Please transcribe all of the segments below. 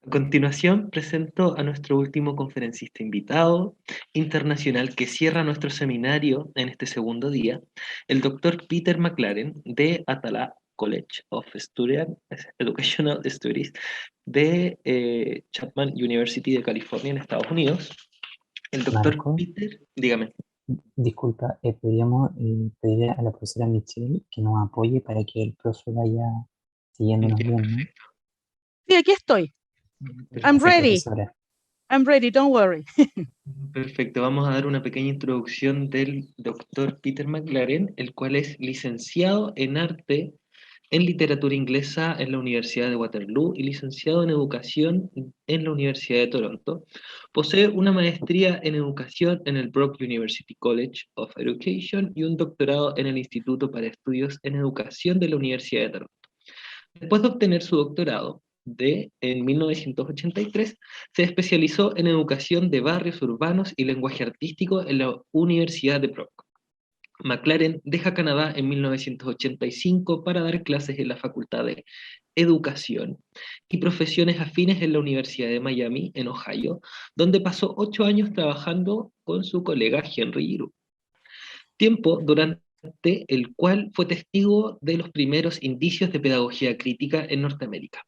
A continuación, presento a nuestro último conferencista invitado internacional que cierra nuestro seminario en este segundo día, el doctor Peter McLaren de Atala College of Educational Studies de Chapman University de California en Estados Unidos. El doctor Marco, Peter, dígame. disculpa, podríamos pedirle a la profesora Michelle que nos apoye para que el profe vaya siguiéndonos Ya, bien, ¿no? perfecto. Sí, aquí estoy. I'm Gracias, ready. profesora. I'm ready, don't worry. Perfecto, vamos a dar una pequeña introducción del doctor Peter McLaren, el cual es licenciado en arte en literatura inglesa en la Universidad de Waterloo y licenciado en educación en la Universidad de Toronto. Posee una maestría en educación en el Brock University College of Education y un doctorado en el Instituto para Estudios en Educación de la Universidad de Toronto. Después de obtener su doctorado, en 1983, se especializó en educación de barrios urbanos y lenguaje artístico en la Universidad de Brock. McLaren deja Canadá en 1985 para dar clases en la Facultad de Educación y Profesiones Afines en la Universidad de Miami, en Ohio, donde pasó 8 años trabajando con su colega Henry Giroux. Tiempo durante el cual fue testigo de los primeros indicios de pedagogía crítica en Norteamérica.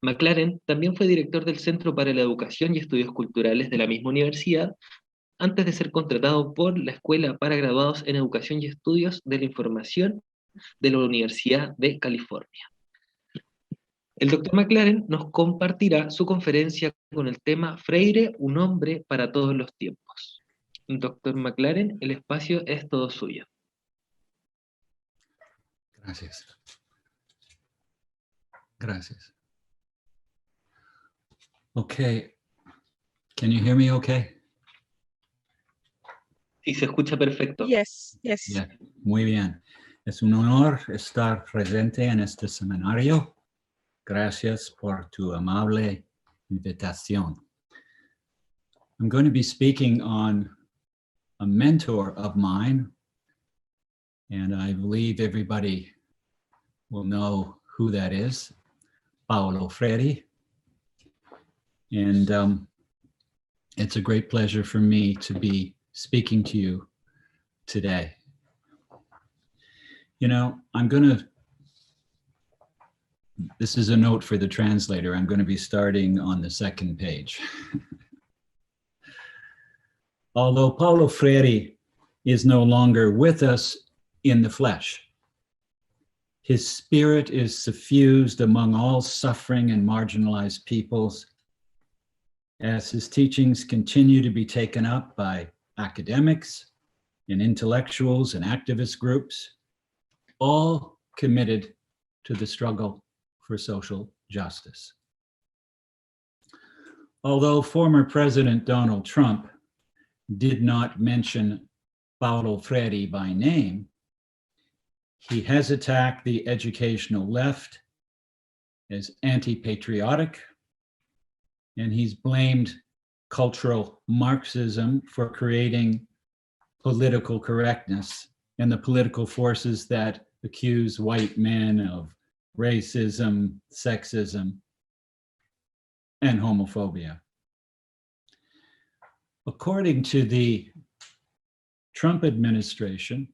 McLaren también fue director del Centro para la Educación y Estudios Culturales de la misma universidad, antes de ser contratado por la Escuela para Graduados en Educación y Estudios de la Información de la Universidad de California. El doctor McLaren nos compartirá su conferencia con el tema Freire, un hombre para todos los tiempos. Doctor McLaren, el espacio es todo suyo. Gracias. Gracias. Okay. Can you hear me okay? Sí, se escucha perfecto. Yes, yes. Yeah. Muy bien. Es un honor estar presente en este seminario. Gracias por tu amable invitación. I'm going to be speaking on a mentor of mine, and I believe everybody will know who that is, Paulo Freire. And it's a great pleasure for me to be speaking to you today. You know, this is a note for the translator. I'm going to be starting on the second page. Although Paulo Freire is no longer with us in the flesh, his spirit is suffused among all suffering and marginalized peoples, as his teachings continue to be taken up by academics and intellectuals and activist groups, all committed to the struggle for social justice. Although former President Donald Trump did not mention Paulo Freire by name, he has attacked the educational left as anti-patriotic, and he's blamed cultural Marxism for creating political correctness and the political forces that accuse white men of racism, sexism, and homophobia. According to the Trump administration,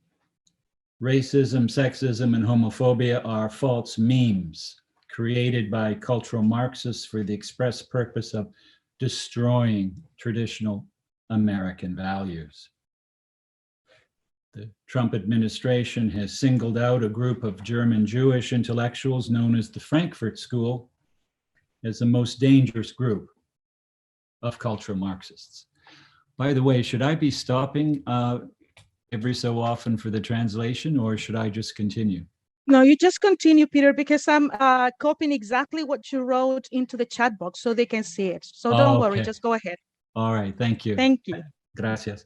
racism, sexism, and homophobia are false memes created by cultural Marxists for the express purpose of destroying traditional American values. The Trump administration has singled out a group of German Jewish intellectuals known as the Frankfurt School as the most dangerous group of cultural Marxists. By the way, should I be stopping every so often for the translation, or should I just continue? No, you just continue, Peter, because I'm copying exactly what you wrote into the chat box so they can see it. So don't worry, just go ahead. All right, thank you. Thank you. Gracias.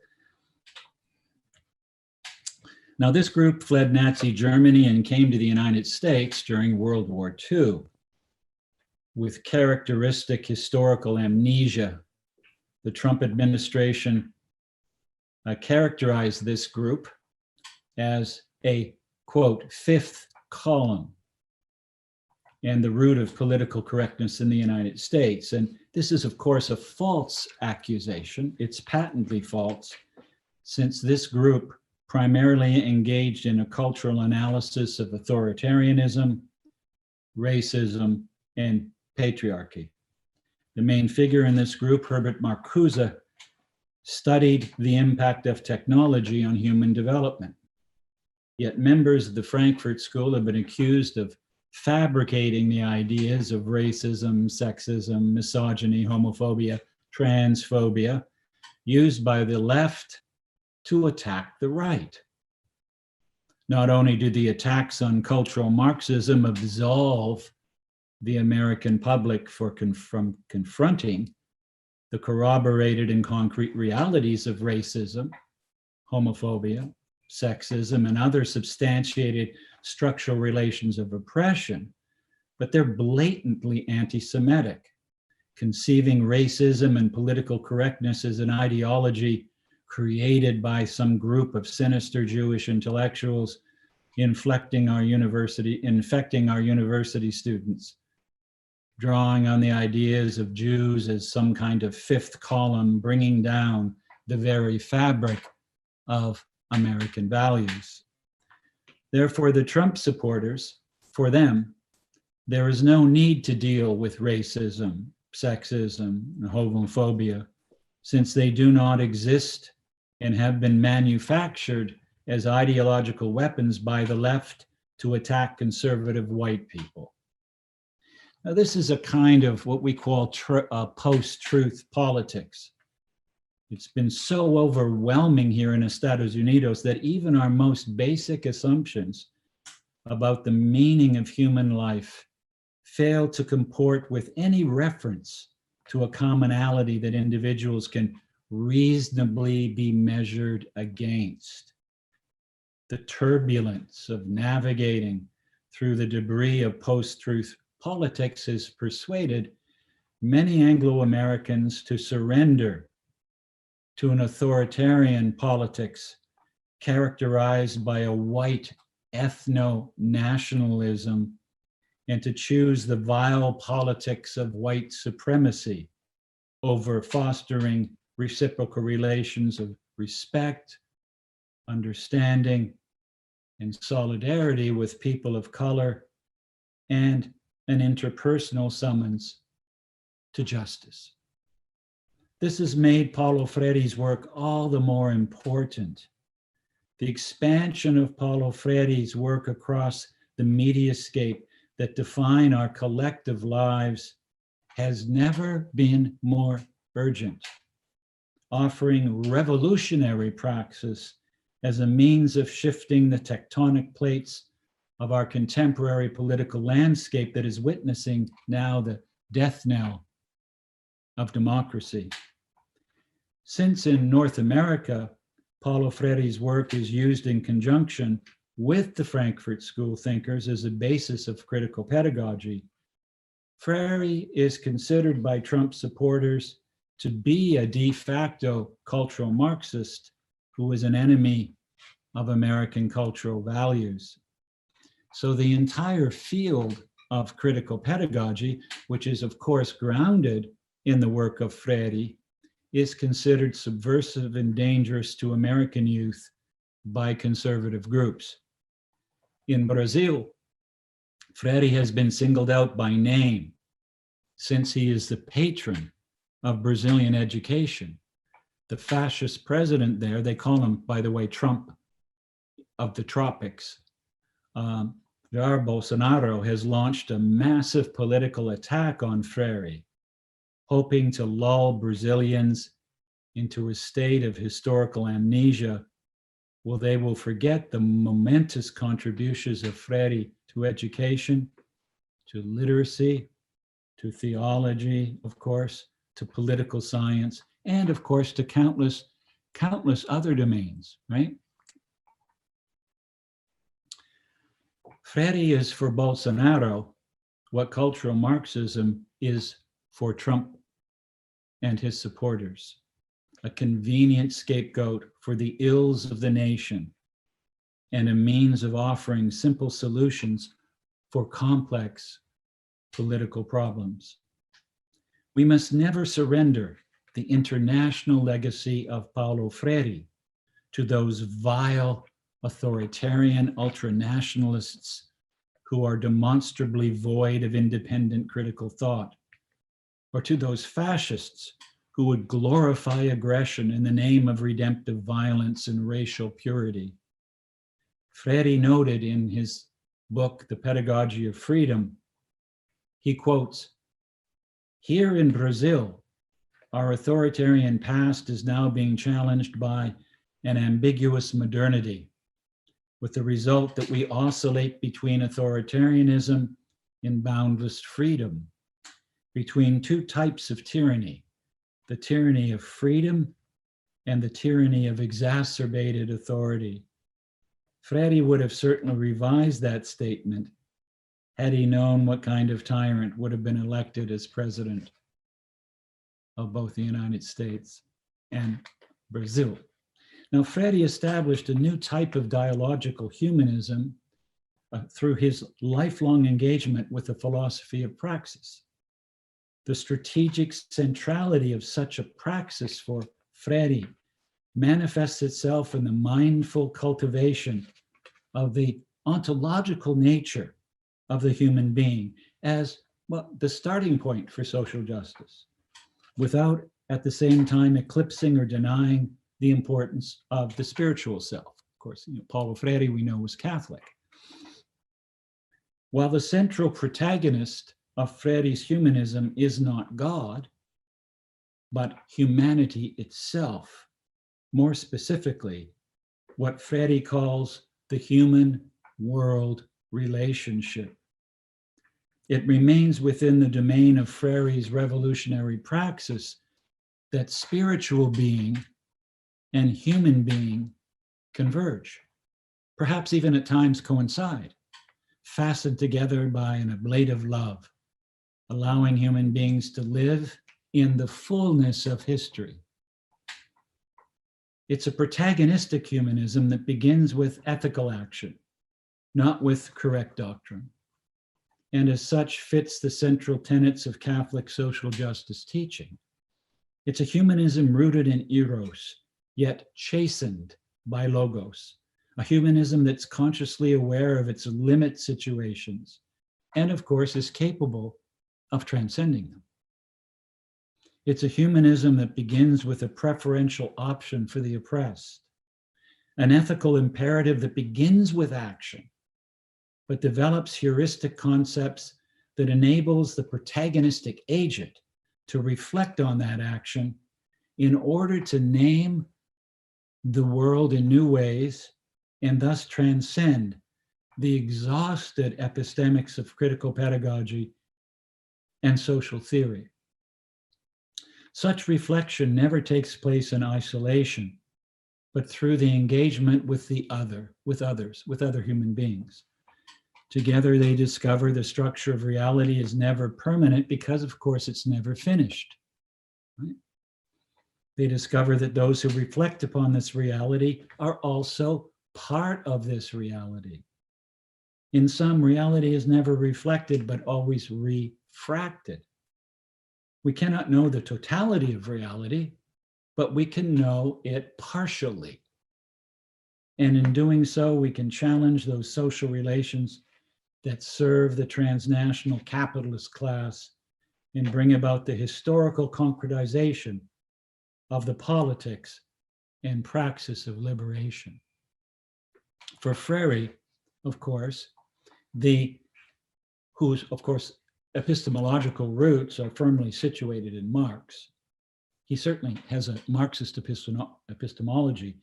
Now, this group fled Nazi Germany and came to the United States during World War II. With characteristic historical amnesia, the Trump administration characterized this group as a, quote, fifth column and the root of political correctness in the United States. And this is, of course, a false accusation. It's patently false, since this group primarily engaged in a cultural analysis of authoritarianism, racism, and patriarchy. The main figure in this group, Herbert Marcuse, studied the impact of technology on human development. Yet members of the Frankfurt School have been accused of fabricating the ideas of racism, sexism, misogyny, homophobia, transphobia, used by the left to attack the right. Not only did the attacks on cultural Marxism absolve the American public from confronting the corroborated and concrete realities of racism, homophobia, sexism, and other substantiated structural relations of oppression, but they're blatantly anti-Semitic, conceiving racism and political correctness as an ideology created by some group of sinister Jewish intellectuals infecting our university students, drawing on the ideas of Jews as some kind of fifth column, bringing down the very fabric of American values. Therefore, the Trump supporters, for them, there is no need to deal with racism, sexism, and homophobia, since they do not exist and have been manufactured as ideological weapons by the left to attack conservative white people. Now, this is a kind of what we call post-truth politics. It's been so overwhelming here in Estados Unidos that even our most basic assumptions about the meaning of human life fail to comport with any reference to a commonality that individuals can reasonably be measured against. The turbulence of navigating through the debris of post-truth politics has persuaded many Anglo-Americans to surrender to an authoritarian politics characterized by a white ethno-nationalism and to choose the vile politics of white supremacy over fostering reciprocal relations of respect, understanding, and solidarity with people of color, and an interpersonal summons to justice. This has made Paulo Freire's work all the more important. The expansion of Paulo Freire's work across the mediascape that define our collective lives has never been more urgent, offering revolutionary praxis as a means of shifting the tectonic plates of our contemporary political landscape that is witnessing now the death knell of democracy. Since in North America, Paulo Freire's work is used in conjunction with the Frankfurt School thinkers as a basis of critical pedagogy, Freire is considered by Trump supporters to be a de facto cultural Marxist who is an enemy of American cultural values. So the entire field of critical pedagogy, which is of course grounded in the work of Freire, is considered subversive and dangerous to American youth by conservative groups. In Brazil, Freire has been singled out by name since he is the patron of Brazilian education. The fascist president there, they call him, by the way, Trump of the tropics. Jair Bolsonaro has launched a massive political attack on Freire, hoping to lull Brazilians into a state of historical amnesia, where they will forget the momentous contributions of Freire to education, to literacy, to theology, of course, to political science, and of course to countless other domains, right? Freire is for Bolsonaro what cultural Marxism is for Trump and his supporters, a convenient scapegoat for the ills of the nation and a means of offering simple solutions for complex political problems. We must never surrender the international legacy of Paulo Freire to those vile, authoritarian ultranationalists who are demonstrably void of independent critical thought, or to those fascists who would glorify aggression in the name of redemptive violence and racial purity. Freire noted in his book, The Pedagogy of Freedom, he quotes, "Here in Brazil, our authoritarian past is now being challenged by an ambiguous modernity, with the result that we oscillate between authoritarianism and boundless freedom, between two types of tyranny, the tyranny of freedom and the tyranny of exacerbated authority." Freire would have certainly revised that statement had he known what kind of tyrant would have been elected as president of both the United States and Brazil. Now, Freire established a new type of dialogical humanism through his lifelong engagement with the philosophy of praxis. The strategic centrality of such a praxis for Freire manifests itself in the mindful cultivation of the ontological nature of the human being as, well, the starting point for social justice, without at the same time eclipsing or denying the importance of the spiritual self. Of course, Paulo Freire, we know, was Catholic. While the central protagonist of Freire's humanism is not God, but humanity itself, more specifically, what Freire calls the human-world relationship. It remains within the domain of Freire's revolutionary praxis that spiritual being and human being converge, perhaps even at times coincide, fastened together by an ablative love, allowing human beings to live in the fullness of history. It's a protagonistic humanism that begins with ethical action, not with correct doctrine, and as such fits the central tenets of Catholic social justice teaching. It's a humanism rooted in eros, yet chastened by logos, a humanism that's consciously aware of its limit situations, and of course is capable of transcending them. It's a humanism that begins with a preferential option for the oppressed, an ethical imperative that begins with action, but develops heuristic concepts that enables the protagonistic agent to reflect on that action in order to name the world in new ways and thus transcend the exhausted epistemics of critical pedagogy and social theory. Such reflection never takes place in isolation, but through the engagement with the other, with others, with other human beings. Together they discover the structure of reality is never permanent because, of course, it's never finished. Right? They discover that those who reflect upon this reality are also part of this reality. In some, reality is never reflected, but always refracted. We cannot know the totality of reality, but we can know it partially. And in doing so, we can challenge those social relations that serve the transnational capitalist class and bring about the historical concretization of the politics and praxis of liberation. For Freire, of course, whose, of course, epistemological roots are firmly situated in Marx, he certainly has a Marxist epistemology.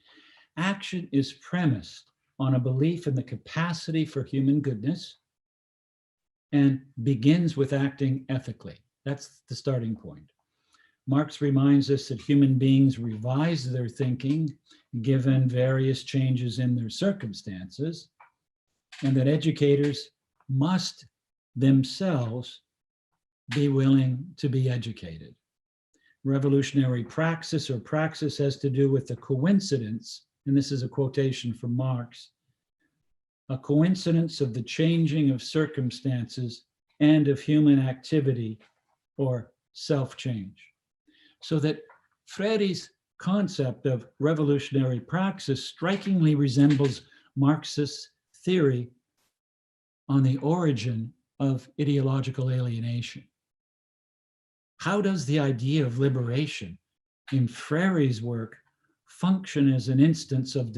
Action is premised on a belief in the capacity for human goodness and begins with acting ethically. That's the starting point. Marx reminds us that human beings revise their thinking given various changes in their circumstances, and that educators must themselves be willing to be educated. Revolutionary praxis or praxis has to do with the coincidence, and this is a quotation from Marx, a coincidence of the changing of circumstances and of human activity or self-change. So that Freire's concept of revolutionary praxis strikingly resembles Marxist theory on the origin of ideological alienation. How does the idea of liberation in Freire's work function as an instance of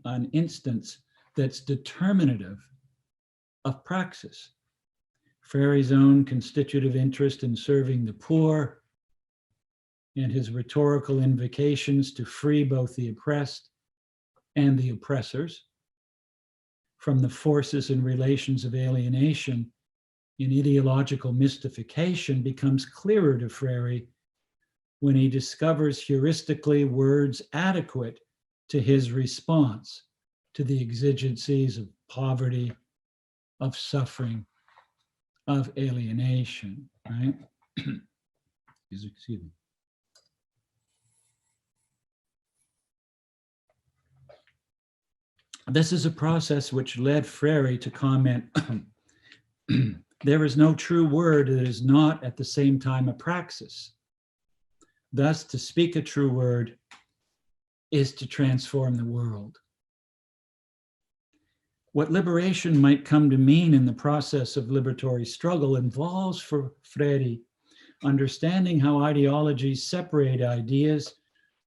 an instance that's determinative of praxis? Freire's own constitutive interest in serving the poor and his rhetorical invocations to free both the oppressed and the oppressors from the forces and relations of alienation in ideological mystification becomes clearer to Freire when he discovers heuristically words adequate to his response to the exigencies of poverty, of suffering, of alienation, right? Excuse me. This is a process which led Freire to comment, there is no true word that is not at the same time a praxis. Thus, to speak a true word is to transform the world. What liberation might come to mean in the process of liberatory struggle involves for Freire understanding how ideologies separate ideas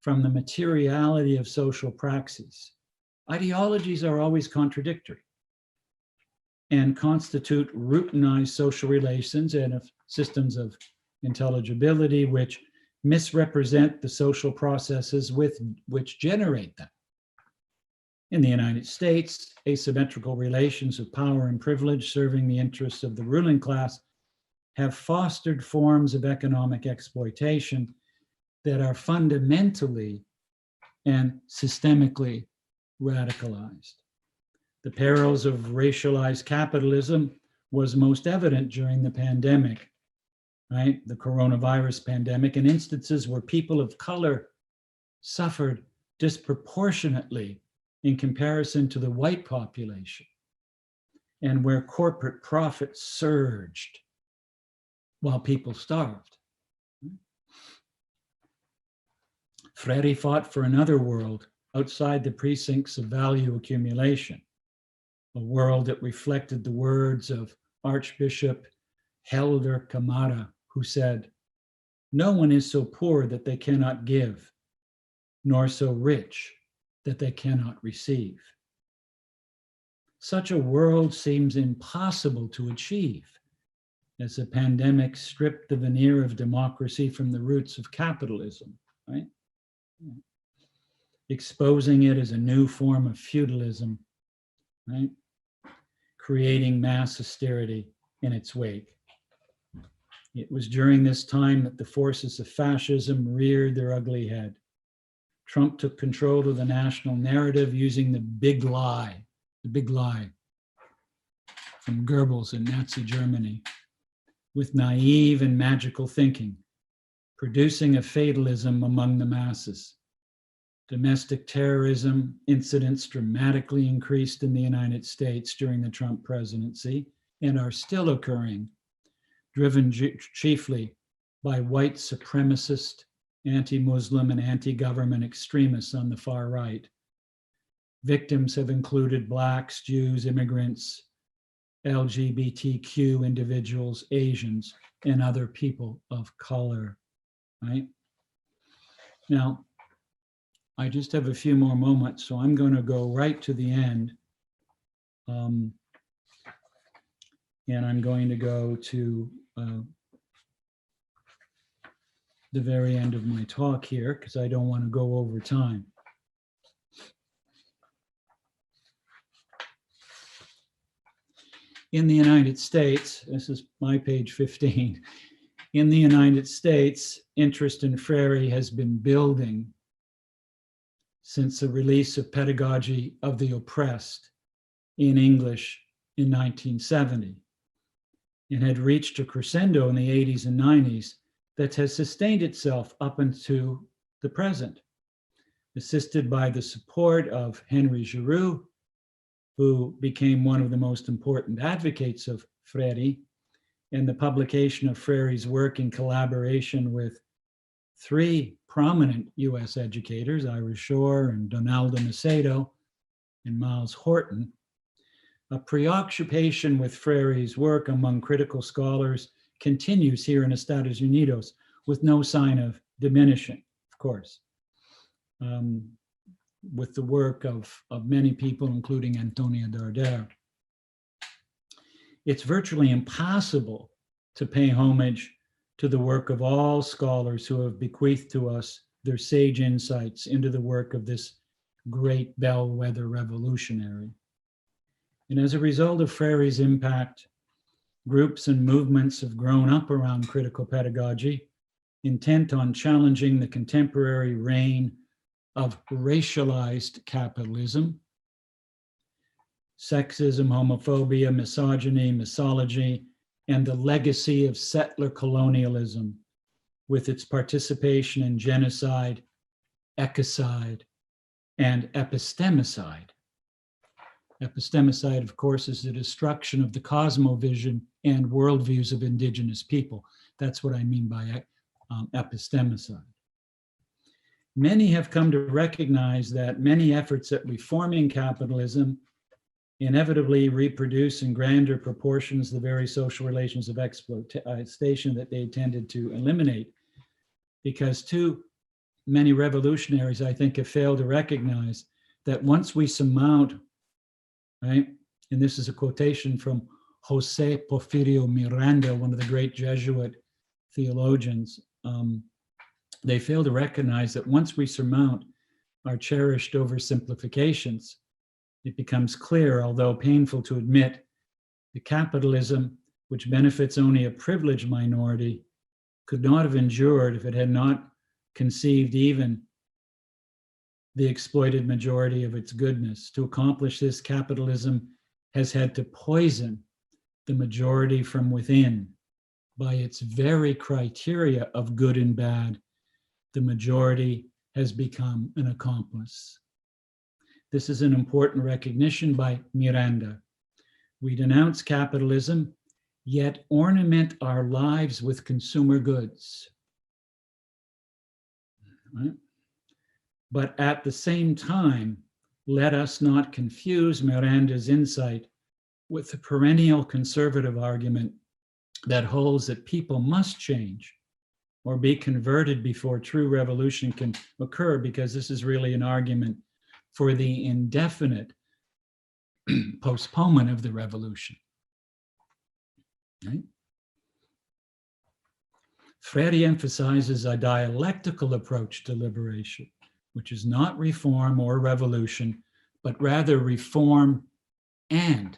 from the materiality of social praxis. Ideologies are always contradictory and constitute routinized social relations and systems of intelligibility which misrepresent the social processes which generate them. In the United States, asymmetrical relations of power and privilege serving the interests of the ruling class have fostered forms of economic exploitation that are fundamentally and systemically radicalized. The perils of racialized capitalism was most evident during the pandemic, right? The coronavirus pandemic, and instances where people of color suffered disproportionately in comparison to the white population, and where corporate profits surged while people starved. Freire fought for another world outside the precincts of value accumulation, a world that reflected the words of Archbishop Helder Camara, who said, "No one is so poor that they cannot give, nor so rich that they cannot receive." Such a world seems impossible to achieve as the pandemic stripped the veneer of democracy from the roots of capitalism, right? Exposing it as a new form of feudalism, right? Creating mass austerity in its wake. It was during this time that the forces of fascism reared their ugly head. Trump took control of the national narrative using the big lie from Goebbels in Nazi Germany, with naive and magical thinking, producing a fatalism among the masses. Domestic terrorism incidents dramatically increased in the United States during the Trump presidency and are still occurring, driven chiefly by white supremacist, anti-Muslim, and anti-government extremists on the far right. Victims have included Blacks, Jews, immigrants, LGBTQ individuals, Asians, and other people of color, right? Now, I just have a few more moments, so I'm going to go right to the end. And I'm going to go to the very end of my talk here, because I don't want to go over time. In the United States, this is my page 15, in the United States, interest in Freire has been building since the release of Pedagogy of the Oppressed in English in 1970, and had reached a crescendo in the 80s and 90s that has sustained itself up into the present, assisted by the support of Henry Giroux, who became one of the most important advocates of Freire, and the publication of Freire's work in collaboration with three prominent US educators, Ira Shore and Donaldo Macedo and Miles Horton, a preoccupation with Freire's work among critical scholars continues here in Estados Unidos with no sign of diminishing, of course, with the work of many people, including Antonia Darder. It's virtually impossible to pay homage to the work of all scholars who have bequeathed to us their sage insights into the work of this great bellwether revolutionary. And as a result of Freire's impact, groups and movements have grown up around critical pedagogy, intent on challenging the contemporary reign of racialized capitalism, sexism, homophobia, misogyny, misology, and the legacy of settler colonialism with its participation in genocide, ecocide, and epistemicide. Epistemicide, of course, is the destruction of the cosmovision and worldviews of indigenous people. That's what I mean by epistemicide. Many have come to recognize that many efforts at reforming capitalism inevitably reproduce in grander proportions the very social relations of exploitation that they tended to eliminate, because too many revolutionaries, I think, have failed to recognize that once we surmount, right, and this is a quotation from Jose Porfirio Miranda, one of the great Jesuit theologians, they fail to recognize that once we surmount our cherished oversimplifications, it becomes clear, although painful to admit, that capitalism, which benefits only a privileged minority, could not have endured if it had not conceived even the exploited majority of its goodness. To accomplish this, capitalism has had to poison the majority from within. By its very criteria of good and bad, the majority has become an accomplice. This is an important recognition by Miranda. We denounce capitalism, yet ornament our lives with consumer goods. Right? But at the same time, let us not confuse Miranda's insight with the perennial conservative argument that holds that people must change or be converted before true revolution can occur, because this is really an argument for the indefinite postponement of the revolution. Right? Freire emphasizes a dialectical approach to liberation, which is not reform or revolution, but rather reform and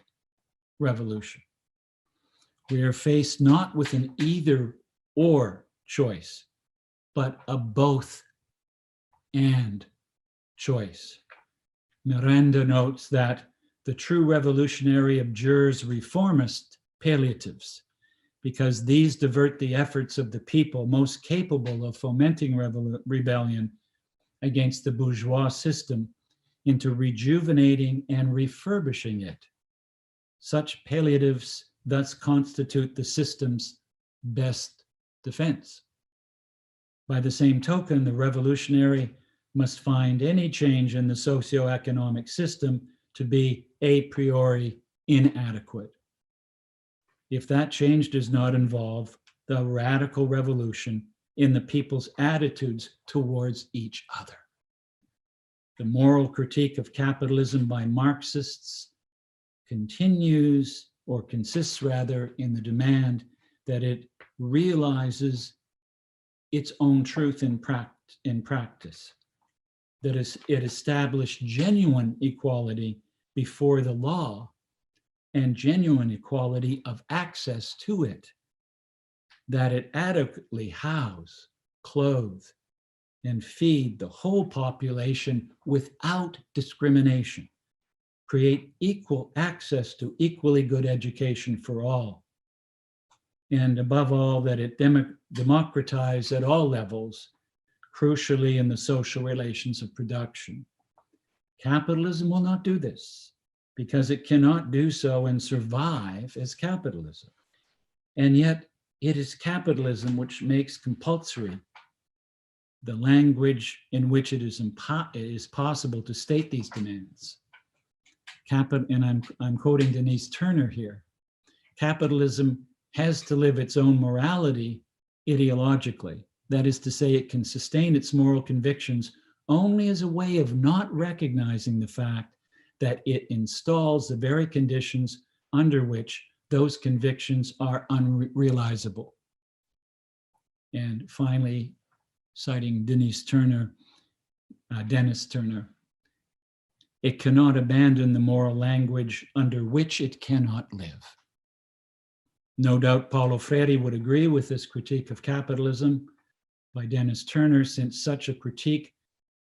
revolution. We are faced not with an either or choice, but a both and choice. Miranda notes that the true revolutionary abjures reformist palliatives, because these divert the efforts of the people most capable of fomenting rebellion against the bourgeois system into rejuvenating and refurbishing it. Such palliatives thus constitute the system's best defense. By the same token, the revolutionary must find any change in the socioeconomic system to be a priori inadequate. If that change does not involve the radical revolution in the people's attitudes towards each other. The moral critique of capitalism by Marxists continues, or consists rather, in the demand that it realizes its own truth in practice, that it established genuine equality before the law and genuine equality of access to it, that it adequately house, clothe, and feed the whole population without discrimination, create equal access to equally good education for all, and above all, that it democratize at all levels, crucially in the social relations of production. Capitalism will not do this, because it cannot do so and survive as capitalism. And yet it is capitalism which makes compulsory the language in which it is possible to state these demands. And I'm quoting Denise Turner here. Capitalism has to live its own morality ideologically. That is to say, it can sustain its moral convictions only as a way of not recognizing the fact that it installs the very conditions under which those convictions are unrealizable. And finally, citing Dennis Turner, it cannot abandon the moral language under which it cannot live. No doubt Paulo Freire would agree with this critique of capitalism by Dennis Turner, since such a critique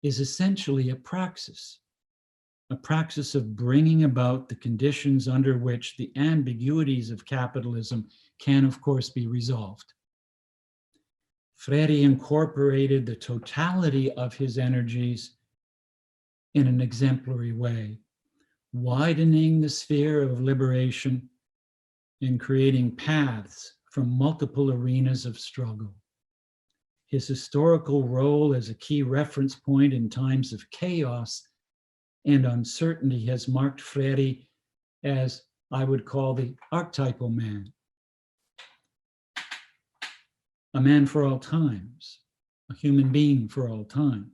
is essentially a praxis of bringing about the conditions under which the ambiguities of capitalism can, of course, be resolved. Freire incorporated the totality of his energies in an exemplary way, widening the sphere of liberation and creating paths from multiple arenas of struggle. His historical role as a key reference point in times of chaos and uncertainty has marked Freire as, I would call, the archetypal man. A man for all times, a human being for all times,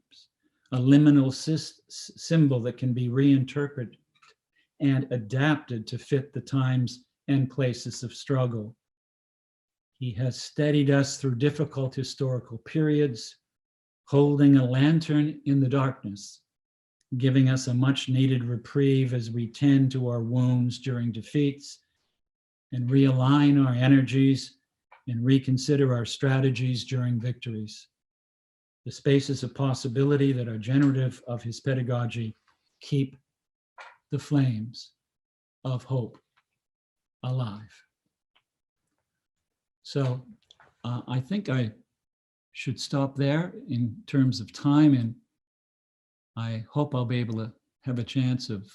a liminal symbol that can be reinterpreted and adapted to fit the times and places of struggle. He has steadied us through difficult historical periods, holding a lantern in the darkness, giving us a much needed reprieve as we tend to our wounds during defeats and realign our energies and reconsider our strategies during victories. The spaces of possibility that are generative of his pedagogy keep the flames of hope alive. So I think I should stop there in terms of time, and I hope I'll be able to have a chance of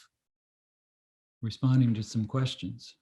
responding to some questions.